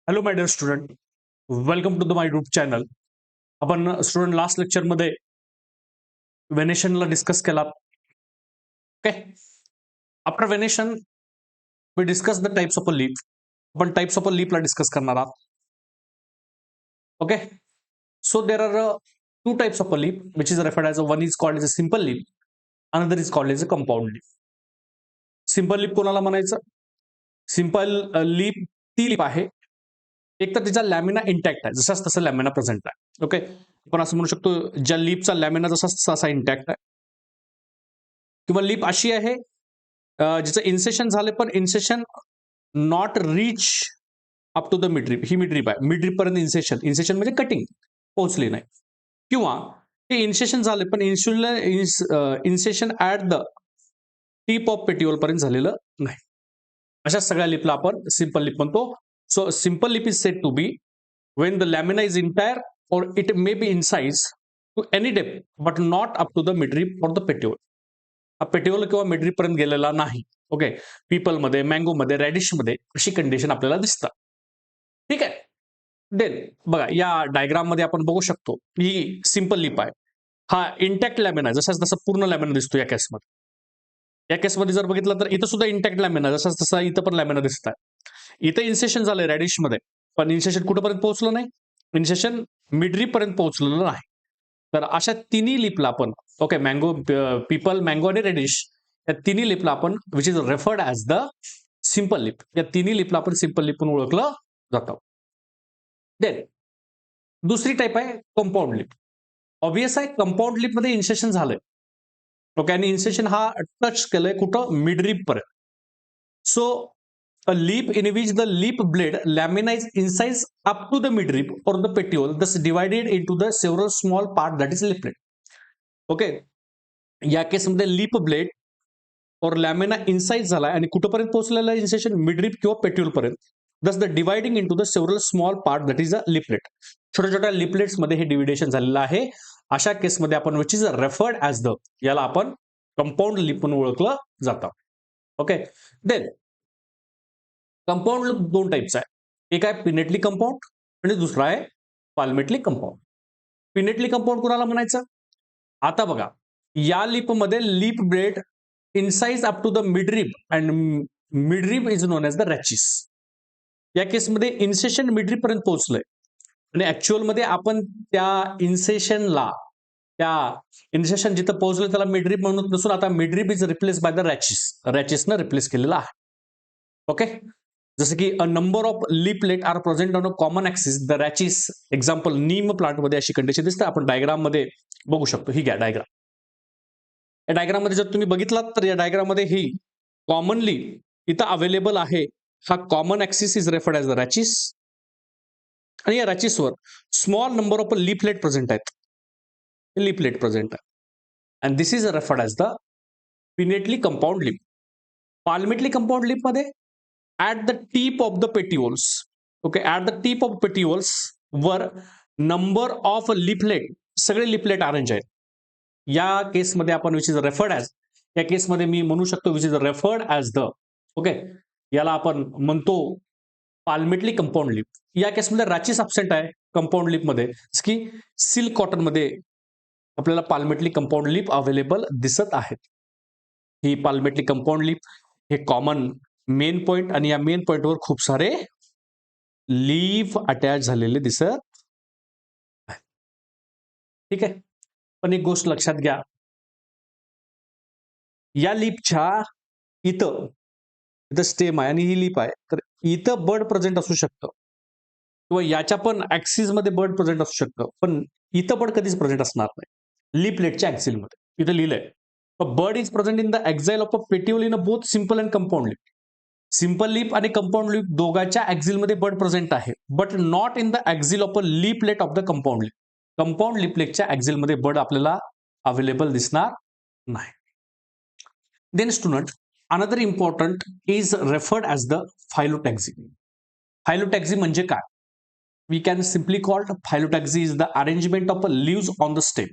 Hello my dear student, welcome to the my YouTube channel. आपण student last लेक्चरमध्ये वेनेशनला discuss केला. Okay, after venation we discuss the types of a leaf. आपण types of a लीफला discuss करणार आहात. Okay, so there are two types of a leaf which is referred as one is called as a simple leaf, another is called as a compound leaf. Simple leaf कोणाला म्हणायचं? Simple leaf ती leaf आहे एक तर तिचा lamina intact आहे, जसाच तसा lamina present आहे. ओके, आपण असं म्हणू शकतो ज्या लीफचा लॅमिना जसाच तसा असा इंटॅक्ट आहे, किंवा लीफ अशी आहे जिचं इन्सेशन झाले पण incision not reach up to the midrib. ही मिडरीप आहे, मिडरीप पर्यंत इन्सेशन, इन्सेशन म्हणजे कटिंग पोहोचली नाही, किंवा ते इन्सेशन झाले पण incision at the tip of petiole पर्यंत झालेलं नाही. अशा सगळ्या लिपला आपण सिंपल लिप म्हणतो. So simple leaf is said to be when the lamina is entire or it may be incised to any depth but not up to the midrib or the petiole. हा petiole किंवा मिडरीप पर्यंत गेलेला नाही. Okay, people मध्ये, mango मध्ये, radish मध्ये अशी condition आपल्याला दिसतात. ठीक आहे, देन बघा या डायग्राम मध्ये आपण बघू शकतो ही सिंपल लिप आहे. हा इंटॅक्ट लॅमिना आहे, जसाच तसा पूर्ण लॅमिना दिसतो या केसमध्ये. या केसमध्ये जर बघितलं तर इथं सुद्धा इंटॅक्ट लॅमिना, जसाच तसा इथं पण लॅमिना दिसत आहे. इथं इन्सेशन झालंय रॅडिश मध्ये, पण इन्सेशन कुठपर्यंत पोहोचलं नाही, इन्सेशन मिडरीप पर्यंत पोहोचलेलं नाही. तर अशा तिन्ही लिपला आपण, ओके, मँगो, पीपल, मँगो आणि रेडिश, या तिन्ही लिपला आपण which is referred as the simple lip, या तिन्ही लिपला आपण सिंपल लिप म्हणून ओळखलं जातं. देन दुसरी टाईप आहे कंपाऊंड लिप. ऑब्वियस आहे कंपाऊंड लिप मध्ये इन्सेशन झालंय. ओके, आणि इन्सेशन हा टच केलंय कुठं, मिडरीप पर्यंत. So a leaf in which the leaf blade lamina is incised up to the midrib or the petiole, thus divided into the several small part that is leaflet. Okay, या केसमध्ये leaf blade और lamina इन्साइज झालाय आणि कुठपर्यंत पोहोचलेला आहे इन्सेशन, मिडरीप किंवा पेट्यूल पर्यंत. दस the dividing into the several small part that is a leaflet. छोट्या छोट्या लिपलेट्स मध्ये हे डिव्हिडेशन झालेलं आहे. अशा केसमध्ये आपण which is referred as the, याला आपण कंपाऊंड लिप म्हणून ओळखलं जातं. ओके, देन कंपाऊंड दोन टाईपचा आहे. एक आहे पिनेटली कंपाऊंड आणि दुसरा आहे पाल्मेटली कंपाऊंड. पिनेटली कंपाऊंड कुणाला म्हणायचं? आता बघा या लिपमध्ये leaf blade incise up to the midrib and midrib is known as the rachis. या केसमध्ये इन्सेशन मिडरीब पर्यंत पोहोचलंय आणि ऍक्च्युअल मध्ये आपण त्या इन्सेशनला, त्या इन्सेशन जिथं पोहोचलं त्याला मिडरीब म्हणून नसून आता midrib is replace by the rachis, रॅचिसनं रिप्लेस केलेला आहे. ओके, जसं की a number of leaflet are present on a common axis the rachis. Example neem plant मध्ये अशी कंडिशन दिसते, आपण डायग्राम मध्ये बघू शकतो. ही घ्या डायग्राम. या डायग्राम मध्ये जर तुम्ही बघितलात तर या डायग्राम मध्ये ही कॉमनली इथं अवेलेबल आहे. हा common axis is referred as the rachis, आणि या रॅचिसवर small number of leaflet present आहेत. लीफलेट प्रेझेंट आहे and this is referred as the pinnately compound leaf. Palmately compound leaf मध्ये at the tip of the petioles, okay, at the tip of petioles वर number of leaflet, सगळे leaflet arrange आहेत. या केसमध्ये आपण which is referred as, या केसमध्ये मी म्हणू शकतो which is referred as the, okay, याला आपण म्हणतो पाल्मेटली कंपाऊंड लिप. या केसमध्ये रॅचिस अब्सेंट आहे कंपाऊंड लिप मध्ये, की सिल्क कॉटन मध्ये आपल्याला पाल्मेटली कंपाऊंड लिप अवेलेबल दिसत आहेत. ही पाल्मेटली कंपाऊंड लिप हे कॉमन मेन पॉइंट, आणि या मेन पॉइंटवर खूप सारे लीफ अटॅच झालेले दिसत आहेत. ठीक आहे, पण एक गोष्ट लक्षात घ्या, या लीफच्या इथं इथं स्टेम आहे आणि ही लीफ आहे, तर इथं बर्ड प्रेझेंट असू शकतं, किंवा याच्या पण ऍक्सिस मध्ये बर्ड प्रेझेंट असू शकतं, पण इथं बर्ड कधीच प्रेझेंट असणार नाही. लीफलेटच्या ऍक्सिल मध्ये इथं लिहिलंय bud is present in the axil of a petiole in both simple and compound leaf. Simple leaf आणि कंपाऊंड लिप दोघांच्या ऍक्झिल मध्ये बर्ड प्रेझेंट आहे, but not in the axil of a leaflet of the compound leaf. Compound लिपलेटच्या axil मध्ये bud आपल्याला available दिसणार नाही. Then student, another important is referred as the phyllotaxy. Phyllotaxy म्हणजे काय? We can simply called phyllotaxy is the arrangement of a leaves on the stem.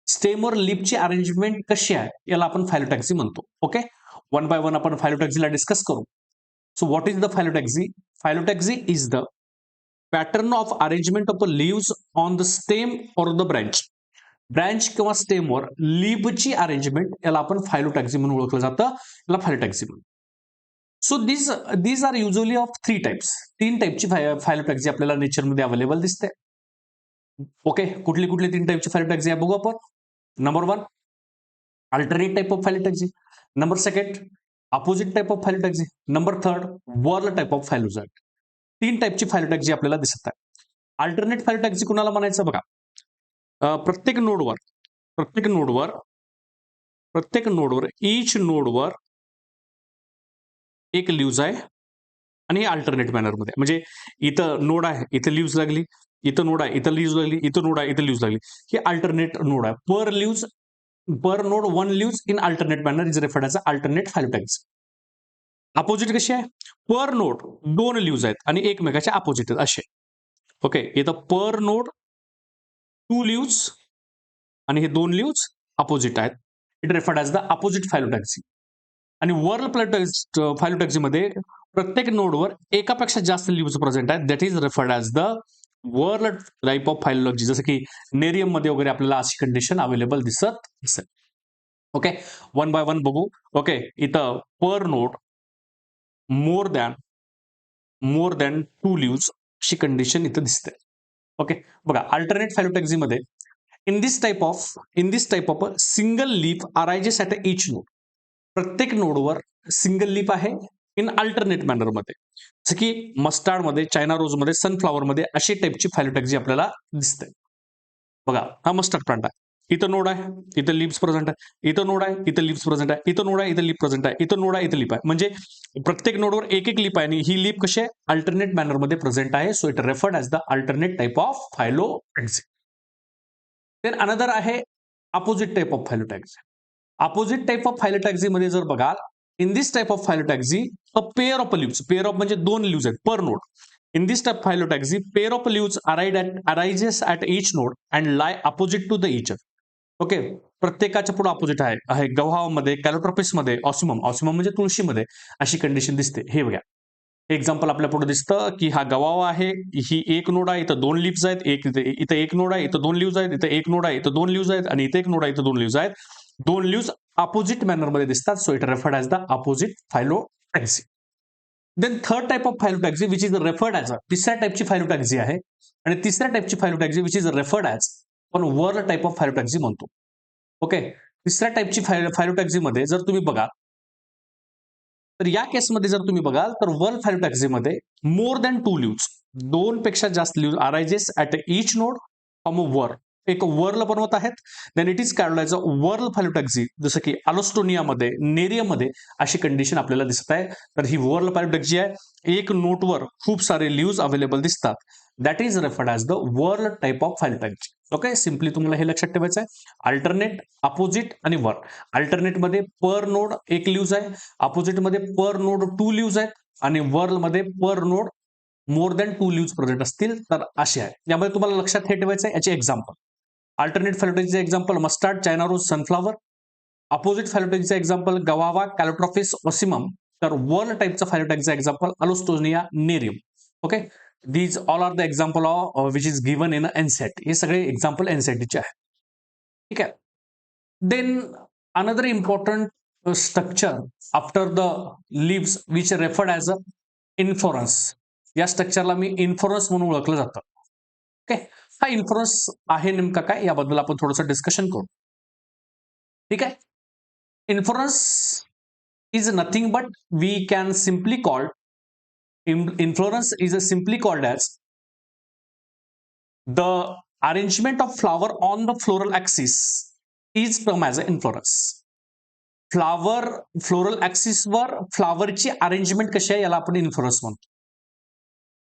स्टेमवर लीपची arrangement कशी आहे याला आपण फायलोटॅक्सी म्हणतो. ओके, वन बाय वन आपण फायलोटॅक्सीला डिस्कस करू. So what is the phyllotaxy? Phyllotaxy is the pattern of arrangement of the leaves on the stem or the branch किंवा स्टेमवर लीबची अरेंजमेंट याला आपण फायलोटॅक्सी म्हणून ओळखलं जातं, याला फायलोटॅक्सी म्हणून. So these are usually of 3 types. 3 टाइपची फायलोटॅक्सी आपल्याला नेचरमध्ये अवेलेबल दिसते. ओके, कुठली कुठली 3 टाइपची फायलोटॅक्सी आहे बघू आपण. Number 1 alternate type of phyllotaxy, number 2 opposite type of phyllotaxy, number 3 whorl type of phyllotaxy. 3 टाइपची फायलोटॅक्सी आपल्याला दिसत आहे. अल्टरनेट फायलोटॅक्सी कुणाला म्हणायचं बघा. प्रत्येक नोडवर ईच नोडवर एक लिव्ज आहे आणि अल्टरनेट मॅनरमध्ये. म्हणजे इथं नोड आहे, इथं लिव्ज लागली, इथं नोड आहे, इथं लिव्ज लागली, इथं नोड आहे, इथं लिव्ज लागली. हे अल्टरनेट नोड आहे. Per node 1 leaves in alternate manner is referred as alternate phyllotaxy. Opposite कशी आहे? पर नोड 2 लिव्ज आहेत आणि एकमेकाच्या अपोजिट आहेत असे. ओके, इथं पर नोड 2 लिव्ज आणि हे 2 लिव्ज अपोजिट आहेत. It referred as the opposite phyllotaxy. आणि वर्ल फायलोटॅक्सी मध्ये प्रत्येक नोडवर एकापेक्षा जास्त लिव्ज प्रेझेंट आहेत. That is referred as the whorl type of phyllotaxy. जसं की नेरियम मध्ये वगैरे आपल्याला अशी कंडिशन अवेलेबल दिसत असेल. ओके, वन बाय वन बघू. ओके, इथं पर नोड मोर दॅन 2 लिव्ज अशी कंडिशन इथं दिसते. ओके, बघा अल्टरनेट फायलोटॅक्सी मध्ये in this type of single leaf arises at each node. प्रत्येक नोडवर सिंगल लीफ आहे इन अल्टरनेट मॅनर मध्ये. जसं की मस्टार्ड मध्ये, चायना रोज मध्ये, सनफ्लॉवर मध्ये अशी टाइपची फायलोटॅक्सी आपल्याला दिसते. बघा, हा मस्टर्ड प्लांट आहे. इथं नोड आहे, इथं लीव्स प्रेझेंट आहे, इथं नोड आहे, इथं लीव्स प्रेझेंट आहे, इथं नोड आहे, इथं लीफ प्रेझेंट आहे, इथं नोड आहे, इथं लीफ आहे. म्हणजे प्रत्येक नोडवर एक एक लीफ आहे आणि ही लीफ कशी आहे? अल्टरनेट मॅनर मध्ये प्रेझेंट आहे. So it referred as the alternate type of phyllotaxy. Then another आहे opposite type of phyllotaxy. Opposite type of phyllotaxy मध्ये जर बघाल, in this type of phyllotaxy a pair of leaves, pair of म्हणजे 2 leaves आहेत per node. In this type of phylotaxy, pair of leaves arises at each node and lie opposite to the each other. Okay, प्रत्येकाच्या पुढे opposite आहे. गव्हामध्ये, Calotropis मध्ये, Ocimum म्हणजे तुळशीमध्ये अशी condition दिसते. हे बघा, एक्झाम्पल आपल्या पुढे दिसतं की हा गव्हावा आहे, ही एक नोड आहे, इथं 2 लिव्स आहेत, इथं एक नोड आहे, इथं 2 लिव्स आहेत, इथं एक नोड आहे, इथं 2 लिव्स आहेत आणि इथं एक नोड आहे, इथं 2 लिव्स आहेत. 2 लिव्स अपोजिट मॅनर मध्ये दिसतात. So it referred as the opposite phyllotaxy. Then third type of phyllotaxy which is referred as, तिसऱ्या टाइपची फायलोटॅक्सी आहे. आणि तिसऱ्या टाइपची phyllotaxy which is referred as पण वर्ल टाइप ऑफ फायलोटॅक्सी म्हणतो. ओके, तिसऱ्या टाइपची फायलोटॅक्सी मध्ये जर तुम्ही बघाल, तर या केसमध्ये जर तुम्ही बघाल तर वर्ल फायलोटॅक्सी मध्ये मोर दॅन 2 लिव्स, 2 पेक्षा जास्त leaves arises at each node from a whorl, एक वर्ल बनवत आहेत. Then it is called as a whorl phyllotaxy. जसं की अलोस्टोनियामध्ये, नेरियममध्ये अशी कंडिशन आपल्याला दिसत आहे. तर ही वर्ल फायलोटॅक्सी आहे. एक नोटवर खूप सारे लिव्स अवेलेबल दिसतात. That is referred as the whorl type of phyllotaxy. Okay, simply तुम्हाला हे लक्षात ठेवायचं आहे. अल्टरनेट, अपोजिट आणि वर्ल. अल्टरनेट मध्ये पर नोड एक लिव्ज आहे, अपोजिट मध्ये पर नोड 2 लिव्ज आहेत आणि वर्ल मध्ये per node more than 2 leaves present असतील तर असे आहे. यामध्ये तुम्हाला लक्षात हे ठेवायचं आहे. याचे एक्झाम्पल, अल्टरनेट फायलोटॅक्सीचे example mustard, China rose, sunflower. Opposite फायलोटॅक्सीचे एक्झाम्पल गवावा, कॅलोट्रोपिस, ऑसिमम. तर वर्ल टाइपचा फायलोटॅक्सीचा example alstonia, nerium. Okay, these all are the example of which is given in NCERT. हे सगळे एक्झाम्पल एनसेटचे आहेत. ठीक आहे. Then another important structure after the leaves which referred as a inflorescence. या स्ट्रक्चरला मी इन्फोरन्स म्हणून ओळखलं जातं. ओके, हा इन्फोरन्स आहे नेमका काय याबद्दल आपण थोडंसं डिस्कशन करू. ठीक आहे. Inflorescence is nothing but we can simply called, inflorescence is simply called as the arrangement of flower on the floral axis is termed as inflorescence. Floral axis वर फ्लावरची अरेंजमेंट कशी आहे याला आपण इन्फ्लोरन्स म्हणतो.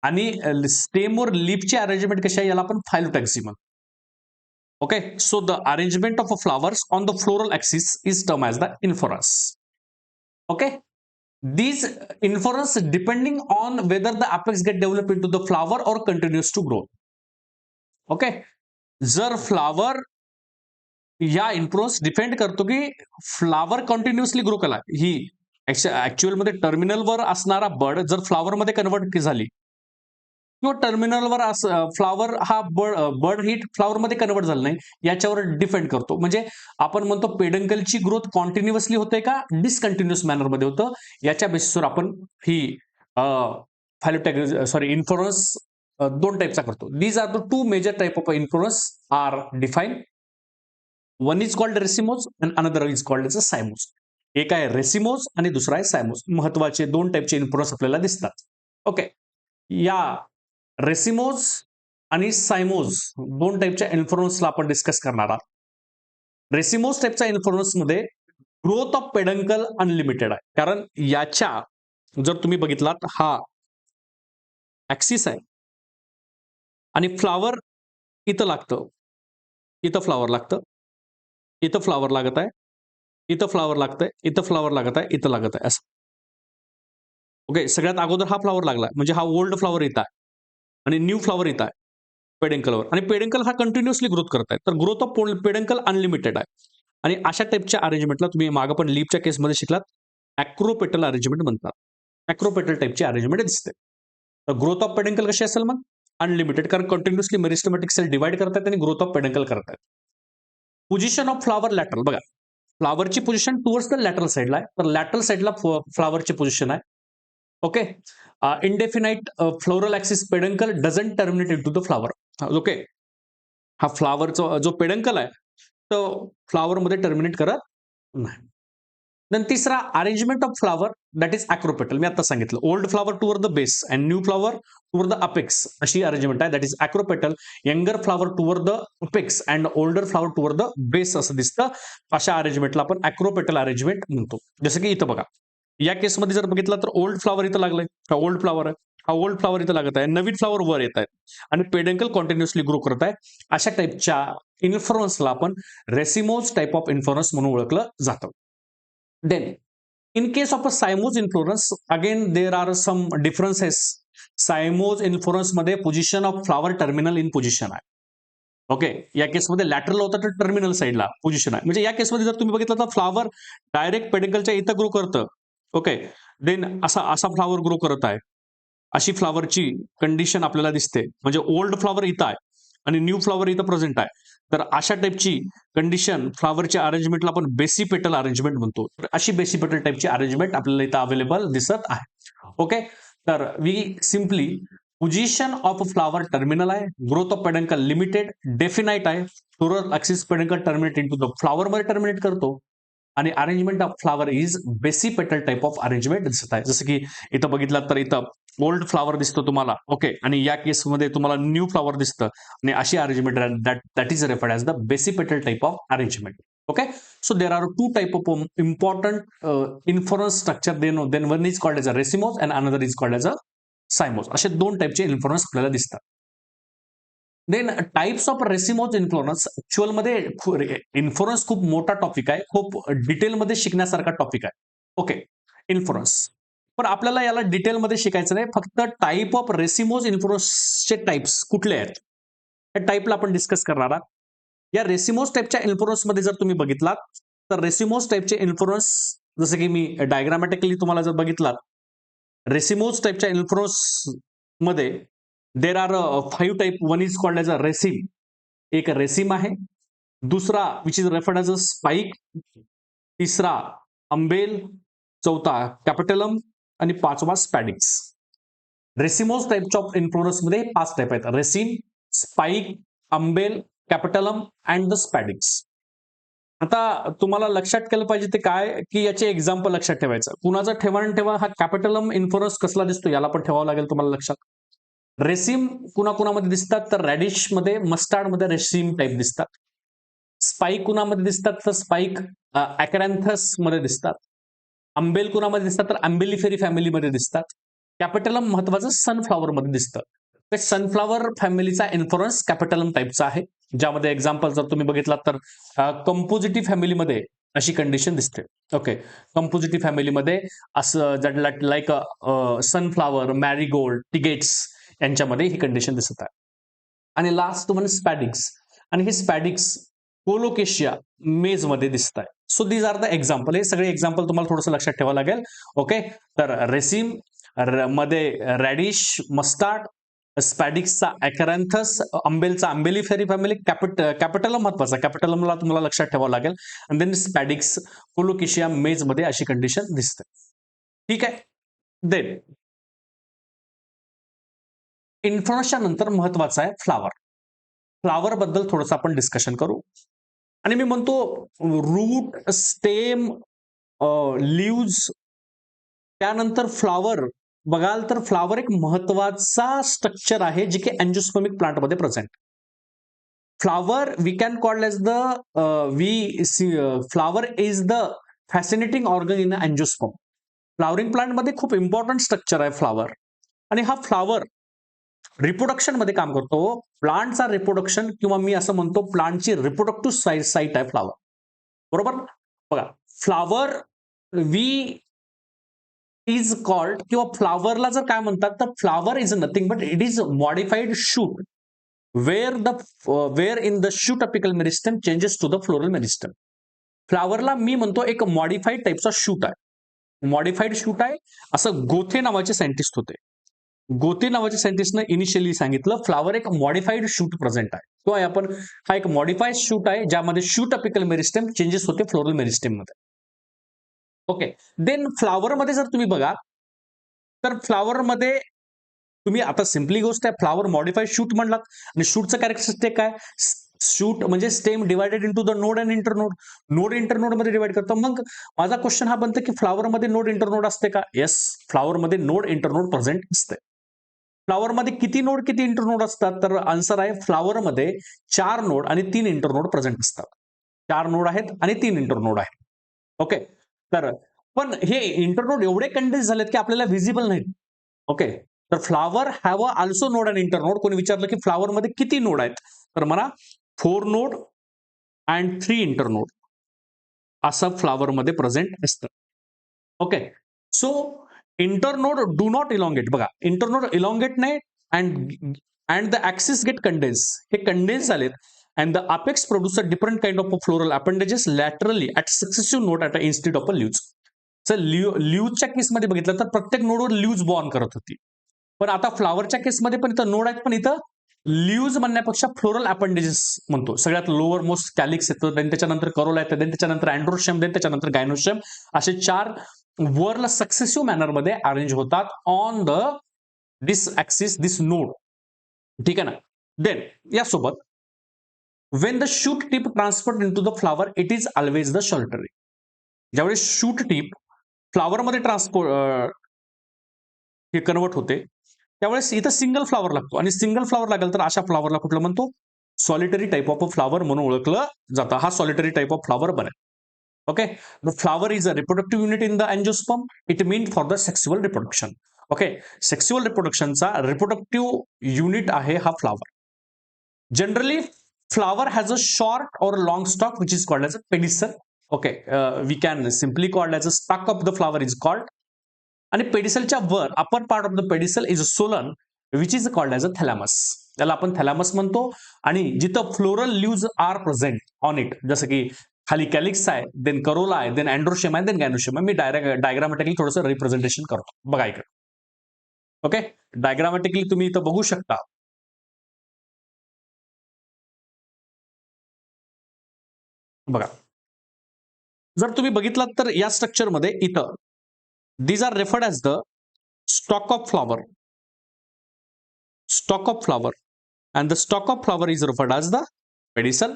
आणि स्टेमवर लीफची अरेंजमेंट कशी आहे याला आपण फायलोटॅक्सी म्हणतो. Okay, so the arrangement of flowers on the floral axis is term as the inflorescence. Okay, these inference depending on whether the apex get developed into the flower or continues to grow. Okay, जर flower या influence depend करतो की flower continuously grow केला, ही actual मध्ये terminal वर असणारा bird जर flower मध्ये कन्वर्ट झाली किंवा टर्मिनलवर असं फ्लावर हा बर्ड हीट फ्लावर मध्ये कन्वर्ट झालं नाही याच्यावर डिपेंड करतो. म्हणजे आपण म्हणतो पेडंकलची ग्रोथ कॉन्टिन्युअसली होते का डिसकंटिन्युअस मॅनर मध्ये होतं, याच्या बेसिसवर आपण ही इन्फ्लुएन्स दोन टाईपचा करतो. These are the two major type of inflorescence are define. One is called racemose and another is called as a cymose. एक आहे रेसिमोज आणि दुसरा आहे सायमोज. महत्वाचे दोन टाईपचे इन्फ्लुएन्स आपल्याला दिसतात. ओके, या रेसिमोज आणि सायमोज दोन टाईपच्या इन्फ्लुएन्सला आपण डिस्कस करणार आहोत. रेसिमोज टाईपच्या इन्फ्लुएन्स मध्ये ग्रोथ ऑफ पेडंकल अनलिमिटेड आहे, कारण याच्या जर तुम्ही बघितलात हा ऍक्सिस आहे आणि फ्लावर इथं लागतं, इथं फ्लावर लागतं, इथं फ्लावर लागत आहे, इथं फ्लावर लागतंय, इथं फ्लावर लागत आहे, इथं लागत आहे असं. ओके, सगळ्यात अगोदर हा फ्लावर लागला म्हणजे हा ओल्ड फ्लावर येत आहे आणि न्यू फ्लावर येत आहे पेडेंकलवर, आणि पेडेंकल हा कंटिन्युअसली ग्रोथ करत आहे. तर ग्रोथ ऑफ पेडेंकल अनलिमिटेड आहे. आणि अशा टाईपच्या अरेंजमेंटला तुम्ही मागं पण लीपच्या केसमध्ये शिकलात, अॅक्रोपेटल अरेंजमेंट म्हणतात. अॅक्रोपेटल टाईपची अरेंजमेंट दिसते. तर ग्रोथ ऑफ पेडेंकल कशी असेल मग अनलिमिटेड, कारण कंटिन्युअसली मेरिस्टेमॅटिक सेल डिवाइड करतात आणि ग्रोथ ऑफ पेडेंकल करतात. पोझिशन ऑफ फ्लावर लॅटरल बघा, फ्लावरची पोझिशन टुवर्ड्स द लॅटरल साईडला आहे, तर लॅटरल साईडला फ्लावरची पोझिशन आहे. Okay, indefinite floral axis peduncle doesn't terminate into the flower. Okay, हा फ्लावरचा जो पेडंकल आहे तो फ्लावर मध्ये टर्मिनेट करत नाही. देन तिसरा arrangement of flower that is acropetal. मी आता सांगितलं old flower toward the base and new flower toward the apex, अशी अरेंजमेंट आहे that is acropetal. Younger flower toward the apex and older flower toward the base असं दिसतं. अशा अरेंजमेंटला आपण अॅक्रोपेटल arrangement म्हणतो. जसं की इथं बघा, या केसमध्ये जर बघितलं तर ओल्ड फ्लावर इथं लागलंय, हा ओल्ड फ्लावर आहे, हा ओल्ड फ्लावर इथं लागत आहे, नवीन फ्लावर वर येत आहे आणि पेडंकल कॉन्टिन्युअसली ग्रो करत आहे. अशा टाईपच्या इन्फ्लुएन्सला आपण रेसिमोज टाइप ऑफ इन्फ्लुएन्स म्हणून ओळखलं जातं. Then in case of a Simo's influence, again there are some differences. Simo's influence मध्ये position of flower terminal in position आहे. ओके, या केसमध्ये लॅटरल होता तर टर्मिनल साईडला पोझिशन आहे. म्हणजे या केसमध्ये जर तुम्ही बघितलं तर फ्लावर डायरेक्ट पेडिकलच्या इथं ग्रो करतं. ओके, देन असा असा फ्लावर ग्रो करत आहे, अशी फ्लावरची कंडिशन आपल्याला दिसते. म्हणजे ओल्ड फ्लावर इथं आहे आणि न्यू फ्लावर इथं प्रेझेंट आहे. तर अशा टाईपची कंडिशन फ्लावरच्या अरेंजमेंटला आपण बेसिपेटल अरेंजमेंट म्हणतो. तर अशी बेसिपेटल टाईपची अरेंजमेंट आपल्याला इथं अवेलेबल दिसत आहे. ओके, तर we simply position of flower terminal आहे, growth of peduncle limited definite आहे, floral axis peduncle terminate into the flower मध्ये टर्मिनेट करतो, आणि arrangement of flower is basipetal type of arrangement दिसत आहे. जसं की इथं बघितलं तर इथं ओल्ड फ्लावर दिसतो तुम्हाला. ओके, आणि या केसमध्ये तुम्हाला न्यू फ्लावर दिसतं, आणि अशी arrangement that is referred as the basipetal type of arrangement. Okay, so there are two type of important inflorescence structure. Then one is called as a racemose and another is called as a cymose. असे दोन टाइपचे inflorescence आपल्याला दिसतात. Then types of racemose inflorescence, actual मध्ये inflorescence खूप मोठा topic आहे, खूप डिटेलमध्ये शिकण्यासारखा टॉपिक आहे. ओके, इन्फ्लुएन्स, पण आपल्याला याला डिटेलमध्ये शिकायचं नाही, फक्त टाइप ऑफ रेसिमोज इन्फ्लुएन्सचे टाइप्स कुठले आहेत या टाइपला आपण डिस्कस करणार आहात. या रेसिमोज टाइपच्या इन्फ्लुएन्समध्ये जर तुम्ही बघितलात तर रेसिमोज टाइपचे इन्फ्लुएन्स, जसं की मी डायग्रामॅटिकली तुम्हाला जर बघितलात, रेसिमोज टाइपच्या इन्फ्लुएन्स मध्ये there are 5 type. One is called as अ रेसिम, एक रेसिम आहे. दुसरा which is referred as a spike. तिसरा अंबेल. चौथा कॅपिटलम आणि पाचवा स्पॅडिक्स. रेसिमोज टाइपच्या ऑफ इन्फ्लुएन्स मध्ये 5 टाइप आहेत: रेसिम, स्पाइक, अंबेल, कॅपिटलम अँड द स्पॅडिक्स. आता तुम्हाला लक्षात केलं पाहिजे ते काय, की याचे एक्झाम्पल लक्षात ठेवायचं. कुणाचं ठेवा, हा कॅपिटलम इन्फ्लुएन्स कसला दिसतो याला पण ठेवावं लागेल तुम्हाला लक्षात. रेसिम कुणाकुणामध्ये दिसतात तर रॅडिश मध्ये, मस्टार्ड मध्ये रेसिम टाइप दिसतात. स्पाइक कुणामध्ये दिसतात तर स्पाइक अॅकॅरॅन्थस मध्ये दिसतात. अंबेल कुणामध्ये दिसतात तर अंबेलिफेरी फॅमिलीमध्ये दिसतात. कॅपिटलम महत्वाचं सनफ्लॉवर मध्ये दिसतं. सनफ्लॉवर फॅमिलीचा इन्फ्लुएन्स कॅपिटलम टाइपचा आहे, ज्यामध्ये एक्झाम्पल जर तुम्ही बघितलात तर कंपोजिटिव्ह फॅमिलीमध्ये अशी कंडिशन दिसते. ओके, कंपोजिटिव्ह फॅमिलीमध्ये असं लाईक सनफ्लॉवर, मॅरीगोल्ड, टिगेट्स यांच्यामध्ये ही कंडिशन दिसत आहे. आणि लास्ट वन स्पॅडिक्स, आणि हे स्पॅडिक्स कोलोकेशिया मेज मध्ये दिसत आहे. So these are the example. हे सगळे एक्झाम्पल तुम्हाला थोडंसं लक्षात ठेवावं लागेल. ओके, तर रेसिम मध्ये रॅडिश, मस्टार्ड, स्पॅडिक्सचा ॲकॅरॅन्थस, अंबेलचा आंबेलिफेरी फॅमिली, कॅपिटलम महत्वाचा, कॅपिटलमला तुम्हाला लक्षात ठेवावं लागेल. आणि देन स्पॅडिक्स, कोलोकेशिया मेज मध्ये अशी कंडिशन दिसते. ठीक आहे. देन इन्फ्लोच्या नंतर महत्वाचा आहे फ्लावर. फ्लावर बद्दल थोडंसं आपण डिस्कशन करू. आणि मी म्हणतो रूट, स्टेम, लिव्ज, त्यानंतर फ्लावर बघाल तर फ्लावर एक महत्वाचा स्ट्रक्चर आहे जे की अँजिओस्पर्मिक प्लांट मध्ये present. Flower we can call as the flower is the fascinating organ in angiosperm. Flowering plant मध्ये खूप इम्पॉर्टंट स्ट्रक्चर आहे फ्लावर. आणि हा फ्लावर रिप्रोडक्शन मध्ये काम करतो. प्लांटचा रिप्रोडक्शन किंवा मी असं म्हणतो प्लांटची रिप्रोडक्टिव्ह साईट आहे फ्लावर. बरोबर. बघा फ्लावर वी इज कॉल्ड किंवा फ्लावरला जर काय म्हणतात तर flower is nothing but it is modified shoot where in the shoot apical meristem changes to the floral meristem. फ्लावरला मी म्हणतो एक मॉडिफाईड टाईपचा शूट आहे. मॉडिफाईड शूट आहे असं गोथे नावाचे सायंटिस्ट होते. गोते नावाच्या सायंटिस्टनं इनिशियली सांगितलं फ्लावर एक मॉडिफाईड शूट प्रेझेंट आहे. तो आहे आपण हा एक मॉडिफाईड शूट आहे ज्यामध्ये शूट अपिकल मेरिस्टम चेंजेस होते फ्लोरल मेरिस्टम मध्ये. ओके. देन फ्लावर मध्ये जर तुम्ही बघा तर फ्लावर मध्ये तुम्ही आता सिम्पली गोष्ट आहे फ्लावर मॉडिफाईड शूट म्हणलात आणि शूटचं कॅरेक्टरिस्टिक काय शूट म्हणजे stem divided into the node and internode. Node internode मध्ये डिवाइड करतो. मग माझा क्वेश्चन हा बनतो की फ्लावर मध्ये नोड इंटरनोड असते का? येस, फ्लावर मध्ये नोड इंटरनोड प्रेझेंट असते. फ्लावर मध्ये किती नोड किती इंटरनोड असतात तर आन्सर आहे फ्लावर मध्ये 4 नोड आणि 3 इंटरनोड प्रेझेंट असतात. 4 नोड आहेत आणि 3 इंटरनोड आहेत. ओके. तर पण हे इंटरनोड एवढे कंडेन्स झालेत की आपल्याला व्हिजिबल नाहीत. ओके. तर flower have also node and internode. कोणी विचारलं की फ्लावर मध्ये किती नोड आहेत तर मला 4 नोड अँड 3 इंटरनोड असं फ्लावर मध्ये प्रेझेंट असतं. Okay. So internode do not elongate. बघा इंटरनोड इलॉंगेट नाही and the axis get condense. हे कंडेन्स झालेत and the apex produce a different kind of floral appendages laterally at successive node at institute of a leaves. Sir ल्यूजच्या केसमध्ये बघितलं तर प्रत्येक नोडवर ल्यूज बॉर्न करत होती. पण आता फ्लावरच्या केसमध्ये पण इथं नोड आहेत पण इथं ल्यूज म्हणण्यापेक्षा फ्लोरल अपेंडेजेस म्हणतो. सगळ्यात लोअर मोस्ट कॅलिक्स येतं, देन त्याच्यानंतर करोला येतं, देन त्याच्यानंतर अँड्रोशियम, देन त्याच्यानंतर गायनोशियम, असे 4 वरला सक्सेसिव्ह मॅनर मध्ये अरेंज होतात on the this axis this node. ठीक आहे ना. देन यासोबत when the shoot tip transfer in to the flower it is always the solitary. ज्यावेळेस शूट टिप फ्लावर मध्ये हे कन्वर्ट होते त्यावेळेस इथं सिंगल फ्लावर लागतो आणि सिंगल फ्लावर लागेल तर अशा फ्लावरला कुठलं म्हणतो solitary type of a flower म्हणून ओळखलं जातं. हा सॉलिटरी टाइप ऑफ फ्लावर बनेल. Okay. The flower is a reproductive unit in the angiosperm. It mean for the sexual reproduction. Okay. Sexual रिप्रोडक्शनचा रिप्रोडक्टिव्ह युनिट आहे हा flower. Generally flower has a short और long stalk which is called as a pedicel. Okay. We can simply called as a stalk of the flower is called. आणि पेडिसलच्या वर upper part of the pedicel is swollen which is called as a thalamus. त्याला आपण thalamus म्हणतो. आणि जिथं floral leaves are present on it जसं की खाली कॅलिक्स आहे, देन करोला आहे, देन अँड्रोशियम आहे, देन गायनोशियम आहे. मी डायग्रामॅटिकली थोडंसं रिप्रेझेंटेशन करतो. बघा इकडे. ओके. डायग्रामॅटिकली तुम्ही इथं बघू शकता. बघा जर तुम्ही बघितलात तर या स्ट्रक्चरमध्ये इथं these are referred as the stalk of flower. Stalk of flower and the stalk of flower is referred as the pedicel.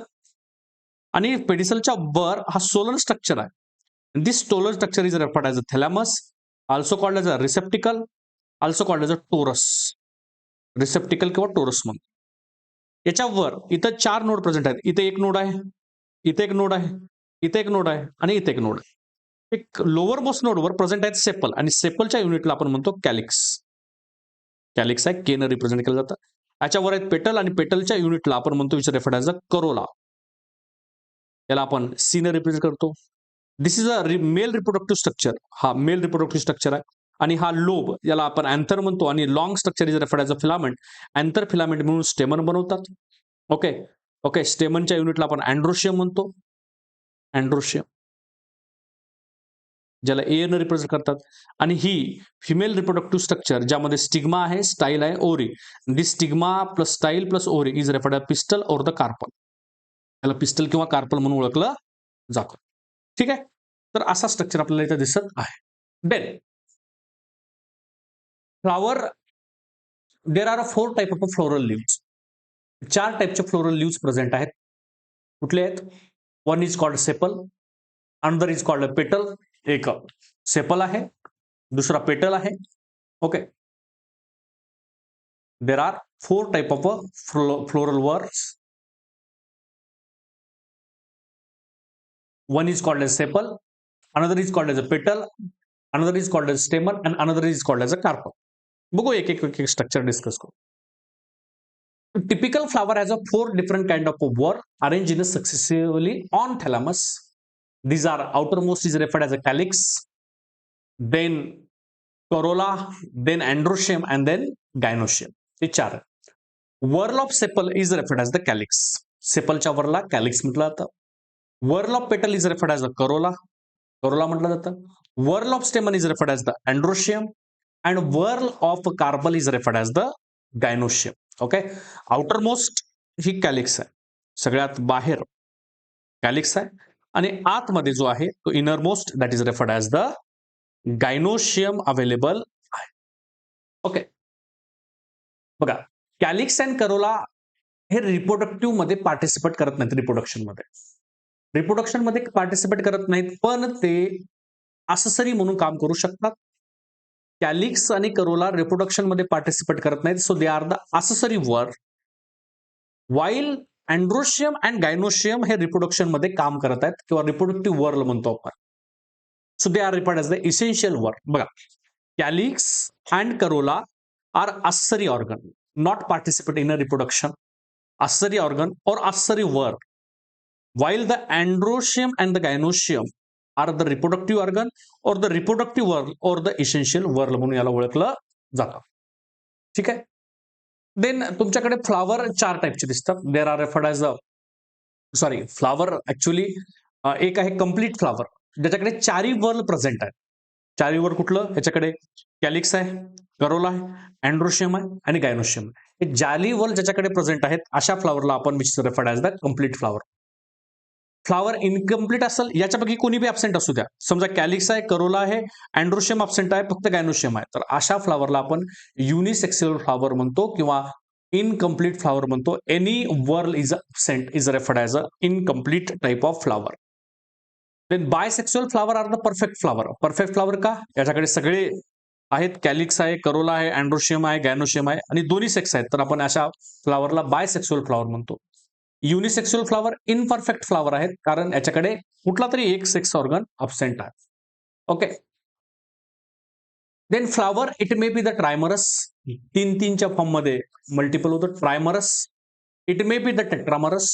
आणि पेडिसलच्या वर हा सोलर स्ट्रक्चर आहे. This swollen structure is referred as a thalamus, also called as a receptacle, also called as a torus. Receptacle किंवा torus म्हणतो. याच्यावर इथं 4 node present आहेत. इथे एक नोड आहे, इथे एक नोड आहे, इथे एक नोड आहे आणि इथे एक नोड आहे. एक लोअर मोस्ट नोडवर प्रेझेंट आहेत सेपल आणि सेपलच्या युनिटला आपण म्हणतो कॅलिक्स. कॅलिक्स आहे केनं रिप्रेझेंट केलं जातं. याच्यावर आहेत पेटल आणि पेटलच्या युनिटला आपण म्हणतो which referred as a corolla. याला आपण सीनं रिप्रेझेंट करतो. This is a male reproductive structure. हा मेल रिप्रोडक्टिव्ह स्ट्रक्चर आहे. आणि हा लोब याला आपण अँथर म्हणतो आणि long structure is referred as a filament. Anther filament म्हणून स्टेमन बनवतात. ओके. ओके. स्टेमनच्या युनिटला आपण अँड्रोशियम म्हणतो. अँड्रोशियम. ज्याला ए न रिप्रेझेंट करतात, आणि ही फिमेल रिप्रोडक्टिव्ह स्ट्रक्चर ज्यामध्ये स्टिग्मा आहे, स्टाईल आहे, ओरी. दिस स्टिग्मा प्लस स्टाईल प्लस ओरी इज रेफर्ड ॲज पिस्टल और द कार्पल. त्याला पिस्टल किंवा कार्पल म्हणून ओळखलं जातं. ठीक आहे. तर असा स्ट्रक्चर आपल्याला इथे दिसत आहे. Then flower, there are 4 type of floral leaves. 4 टाइपचे फ्लोरल लीव्स प्रेझेंट आहेत. कुठले आहेत? One is called sepal, another is called petal. एक सेपल आहे, दुसरा पेटल आहे. Okay. There are 4 type of floral whorls. One is called as sepal, another is called as a petal, another is called as stamen, and another is called as a carpel. बघू एक एक structure discuss करू. Typical flower has a 4 different kind of word arranged in a successively on thalamus. These are outermost is referred as a calyx, then corolla, then androecium, and then gynoecium. हे 4. Whorl of sepal is referred as the calyx. सेपलच्या वरला calyx म्हटलं जातं. Whorl of petal is referred as the corolla. Corolla म्हटलं जातं. Whorl of stamen is referred as the androecium, and whorl of carpel is referred as the gynoecium. Okay. Outermost he calyx आहे, सगळ्यात बाहेर calyx आहे, आणि आतमध्ये जो आहे तो innermost that is referred as the gynoecium available आहे. ओके. बघा, कॅलिक्स अँड करोला हे रिप्रोडक्टिव्ह मध्ये पार्टिसिपेट करत नाहीत. रिप्रोडक्शन मध्ये पार्टिसिपेट करत नाहीत, पण ते अससरी म्हणून काम करू शकतात. कॅलिक्स आणि करोला रिप्रोडक्शन मध्ये पार्टिसिपेट करत नाहीत, so they are the accessory whorl. While androecium and gynoecium हे रिप्रोडक्शन मध्ये काम करत आहेत, किंवा रिप्रोडक्टिव्ह वर्ड म्हणतो आपण. So they are referred as the essential whorl. बघा, calyx and corolla are accessory organ, not participate in a reproduction. Accessory organ or accessory work, while the androecium and the gynoecium are the reproductive organ or the reproductive work or the essential work म्हणून याला ओळखलं जातं. ठीक आहे. Then तुमच्याकडे flower 4 टाइपचे दिसतात. There are referred as a flower actually एक आहे कम्प्लीट फ्लावर, ज्याच्याकडे 4 वर्ल प्रेझेंट आहे. 4 वर्ल कुठलं? ह्याच्याकडे कॅलिक्स आहे, करोला आहे, अँड्रोशियम आहे, आणि गायनोशियम आहे. हे जाली वर्ल ज्याच्याकडे प्रेझेंट आहेत, अशा फ्लावरला आपण which referred as the complete flower. Flower incomplete असेल, याच्यापैकी कोणी बी ॲब्सेंट असू द्या, समजा कॅलिक्स आहे, करोला आहे, अँड्रोशियम ॲब्सेंट आहे, फक्त गायनोशियम आहे, तर अशा फ्लावरला आपण युनिसेक्सुअल फ्लावर म्हणतो किंवा इनकम्प्लीट फ्लावर म्हणतो. Any whorl is absent is referred as a incomplete type of flower. Then bisexual flower are the perfect flower. Perfect flower का? याच्याकडे सगळे आहेत, कॅलिक्स आहे, करोला आहे, अँड्रोशियम आहे, गायनोशियम आहे, आणि दोन्ही सेक्स आहेत, तर आपण अशा फ्लावरला बायसेक्सुअल फ्लावर म्हणतो. युनिसेक्सुअल फ्लावर इनपरफेक्ट फ्लावर आहेत, कारण याच्याकडे कुठला तरी एक सेक्स ऑर्गन अब्सेंट आहे. Okay. Then flower it may be the trimerous, 3-3च्या फॉर्म मध्ये मल्टिपल होतं. Trimerous, it may be the tetramerous,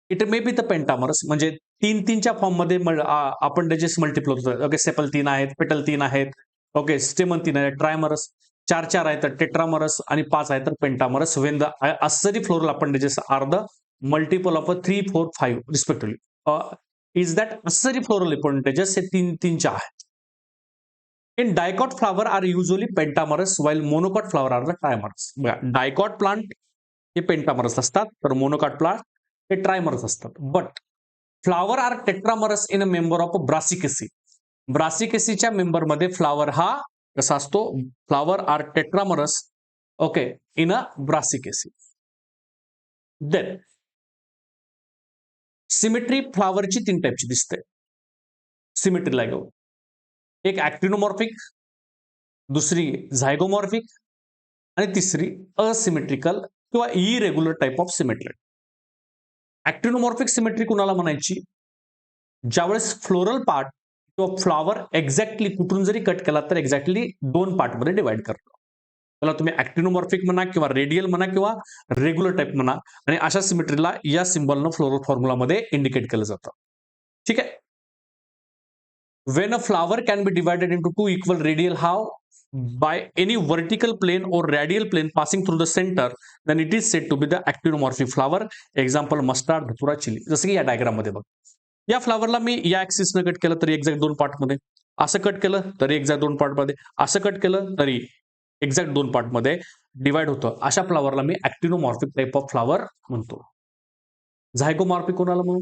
it may be the pentamerous, म्हणजे 3-3च्या फॉर्म मध्ये आपण त्याचे मल्टिपल होतं. ओके. सेपल 3 आहेत, पेटल 3 आहेत, ओके, स्टेमन 3 आहेत, ट्रायमरस 4 आहेत, तर टेट्रामरस, आणि 5 आहेत तर pentamerous. When the accessory floral appendages are the multiple of 3, 4, 5 respectively. Is that accessory floral appendages हे 3-3च्या आहेत. In dicot flower are usually pentamerous, while monocot flower are the trimerous. Dicot plant हे pentamerous असतात, तर monocot plant हे trimerous असतात. But flower are tetramerous in a member of Brassicaceae. ब्रासिकेसीच्या member मध्ये flower हा कसा असतो? Flower are tetramerous, okay, in a Brassicaceae. Then symmetry फ्लावरची 3 टाइपची दिसते. सिमेट्री लागेल, एक ऍक्टिनोमॉर्फिक, दुसरी झायगोमॉर्फिक, आणि तिसरी असिमेट्रिकल किंवा irregular type of symmetry. Actinomorphic symmetry कुणाला म्हणायची? ज्यावेळेस फ्लोरल पार्ट किंवा फ्लावर एक्झॅक्टली कुठून जरी कट केला तर एक्झॅक्टली 2 पार्ट मध्ये डिवाइड करतो. त्याला तुम्ही ऍक्टिनोमॉर्फिक म्हणा, किंवा रेडियल म्हणा, किंवा रेग्युलर टाइप म्हणा, आणि अशा सिमेट्रीला या सिम्बॉलनं फ्लोरल फॉर्म्युलामध्ये इंडिकेट केलं जातं. ठीक आहे. When a flower can be divided into 2 equal radial half by any vertical plane or radial plane passing through the center, then it is said to be the actinomorphic flower. Example mustard, धतुरा, chilli. जसं की या diagram मध्ये बघ, या फ्लावरला मी या ऍक्सिसने cut केलं तर एक्झॅक्ट 2 पार्ट मध्ये, असं कट केलं तरी एक्झॅक्ट 2 पार्टमध्ये, असं कट केलं तरी एक्झॅक्ट 2 पार्टमध्ये डिवाइड होतं. अशा फ्लॉवरला मी ऍक्टिनोमॉर्फिक टाइप ऑफ फ्लॉवर म्हणतो. झायगोमॉर्फिक कोणाला म्हणू?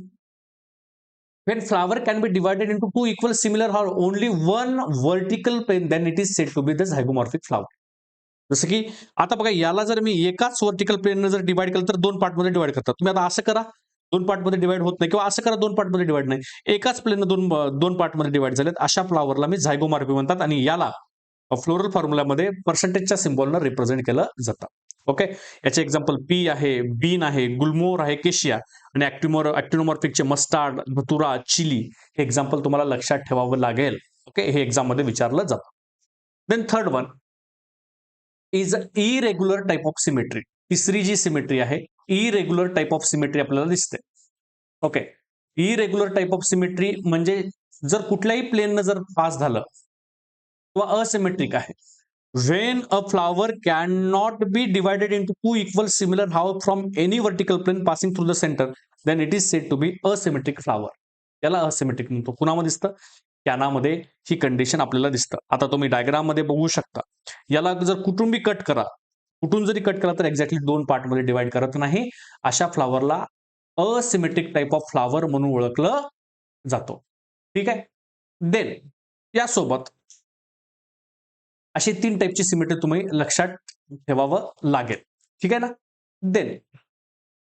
When flower can be divided into two equal similar or only one vertical plane, then it is said to be the zygomorphic flower. जसं की आता बघा, याला जर मी एकाच वर्टिकल प्लेनने जर डिवाइड केलं तर 2 पार्टमध्ये डिवाइड करतात. तुम्ही आता असं करा, 2 पार्टमध्ये डिवाइड होत नाही, किंवा असं करा 2 पार्टमध्ये डिवाइड नाही. एकाच प्लेनने 2 पार्टमध्ये डिवाइड झालेत, अशा फ्लॉवरला मी झायगोमॉर्फिक म्हणतात आणि याला फ्लोरल फॉर्म्युलामध्ये पर्सेंटेजच्या सिम्बॉलनं रिप्रेझेंट केलं जातं. ओके, याचे एक्झाम्पल पी आहे, बीन आहे, गुलमोर आहे, केशिया आणि ऍक्टिनोमॉर्फिकचे मस्टार्ड, धतुरा, चिली हे एक्झाम्पल तुम्हाला लक्षात ठेवावं लागेल. ओके, हे एक्झाम मध्ये विचारलं जातं. Then third one is irregular type of symmetry. तिसरी जी सिमेट्री आहे, इरेग्युलर टाइप ऑफ सिमेट्री आपल्याला दिसते. Okay, irregular type of symmetry म्हणजे जर कुठल्याही प्लेननं जर पास झालं किंवा असिमेट्रिक आहे. When a flower cannot be divided into two equal similar halves from any vertical plane passing through the center, then it is said to be asymmetric flower. याला asymmetric म्हणतो. कुणामध्ये दिसतं? कॅनामध्ये ही कंडिशन आपल्याला दिसतं. आता तुम्ही डायग्राम मध्ये बघू शकता. याला जर कुठून बी कट करा, कुठून जरी कट करा तर एक्झॅक्टली 2 पार्टमध्ये डिवाइड करत नाही. अशा फ्लॉवरला असिमेट्रिक टाइप ऑफ फ्लॉवर म्हणून ओळखलं जातो. ठीक आहे. देन यासोबत अशी 3 टाइपची सिमेट्री तुम्ही लक्षात ठेवावं लागेल. ठीक आहे ना. देन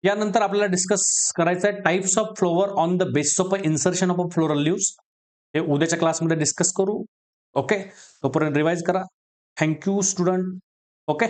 यानंतर आपल्याला डिस्कस करायचं आहे types of flower on the basis of insertion of floral leaves. हे उद्याच्या क्लासमध्ये डिस्कस करू. ओके, तोपर्यंत रिवाइज करा. Thank you student. ओके.